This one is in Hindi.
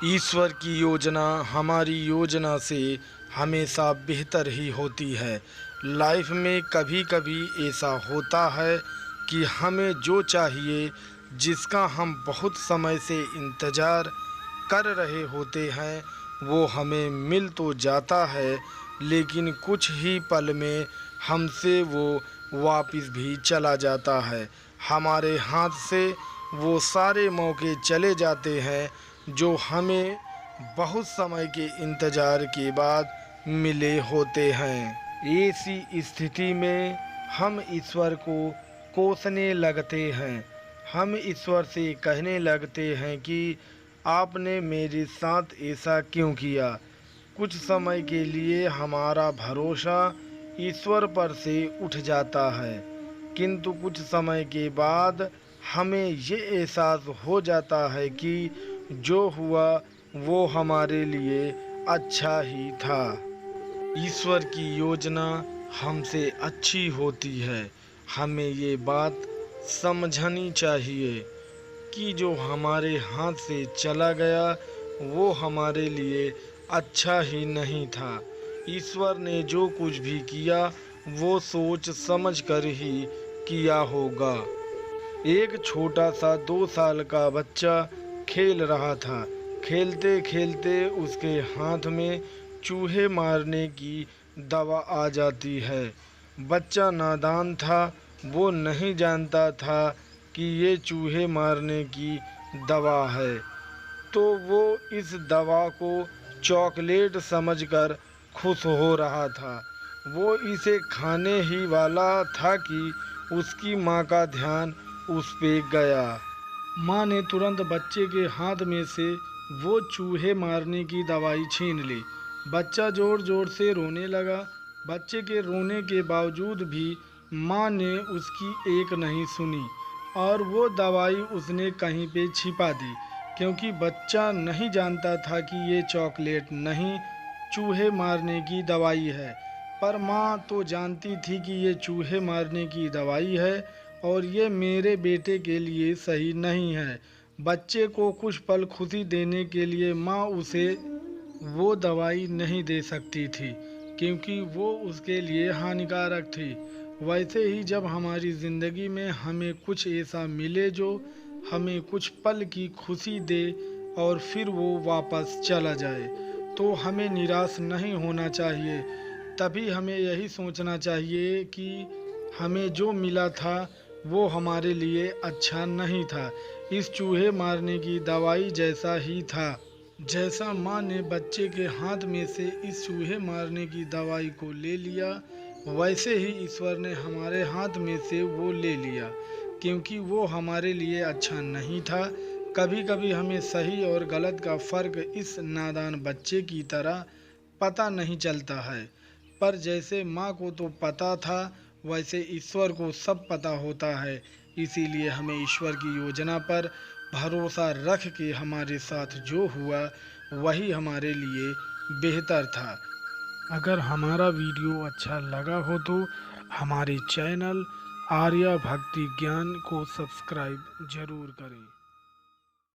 ईश्वर की योजना हमारी योजना से हमेशा बेहतर ही होती है। लाइफ में कभी कभी ऐसा होता है कि हमें जो चाहिए, जिसका हम बहुत समय से इंतज़ार कर रहे होते हैं, वो हमें मिल तो जाता है, लेकिन कुछ ही पल में हमसे वो वापस भी चला जाता है। हमारे हाथ से वो सारे मौके चले जाते हैं जो हमें बहुत समय के इंतज़ार के बाद मिले होते हैं। ऐसी स्थिति में हम ईश्वर को कोसने लगते हैं। हम ईश्वर से कहने लगते हैं कि आपने मेरे साथ ऐसा क्यों किया। कुछ समय के लिए हमारा भरोसा ईश्वर पर से उठ जाता है, किंतु कुछ समय के बाद हमें ये एहसास हो जाता है कि जो हुआ वो हमारे लिए अच्छा ही था। ईश्वर की योजना हमसे अच्छी होती है। हमें ये बात समझनी चाहिए कि जो हमारे हाथ से चला गया वो हमारे लिए अच्छा ही नहीं था। ईश्वर ने जो कुछ भी किया वो सोच समझ कर ही किया होगा। एक छोटा सा 2 साल का बच्चा खेल रहा था। खेलते खेलते उसके हाथ में चूहे मारने की दवा आ जाती है। बच्चा नादान था, वो नहीं जानता था कि ये चूहे मारने की दवा है, तो वो इस दवा को चॉकलेट समझकर खुश हो रहा था। वो इसे खाने ही वाला था कि उसकी माँ का ध्यान उस पे गया। माँ ने तुरंत बच्चे के हाथ में से वो चूहे मारने की दवाई छीन ली। बच्चा जोर जोर से रोने लगा। बच्चे के रोने के बावजूद भी माँ ने उसकी एक नहीं सुनी और वो दवाई उसने कहीं पे छिपा दी, क्योंकि बच्चा नहीं जानता था कि ये चॉकलेट नहीं, चूहे मारने की दवाई है। पर माँ तो जानती थी कि ये चूहे मारने की दवाई है और ये मेरे बेटे के लिए सही नहीं है। बच्चे को कुछ पल खुशी देने के लिए माँ उसे वो दवाई नहीं दे सकती थी, क्योंकि वो उसके लिए हानिकारक थी। वैसे ही जब हमारी ज़िंदगी में हमें कुछ ऐसा मिले जो हमें कुछ पल की खुशी दे और फिर वो वापस चला जाए, तो हमें निराश नहीं होना चाहिए। तभी हमें यही सोचना चाहिए कि हमें जो मिला था वो हमारे लिए अच्छा नहीं था। इस चूहे मारने की दवाई जैसा ही था। जैसा माँ ने बच्चे के हाथ में से इस चूहे मारने की दवाई को ले लिया, वैसे ही ईश्वर ने हमारे हाथ में से वो ले लिया, क्योंकि वो हमारे लिए अच्छा नहीं था। कभी कभी हमें सही और गलत का फ़र्क इस नादान बच्चे की तरह पता नहीं चलता है। पर जैसे माँ को तो पता था, वैसे ईश्वर को सब पता होता है। इसीलिए हमें ईश्वर की योजना पर भरोसा रख के हमारे साथ जो हुआ वही हमारे लिए बेहतर था। अगर हमारा वीडियो अच्छा लगा हो तो हमारे चैनल आर्या भक्ति ज्ञान को सब्सक्राइब जरूर करें।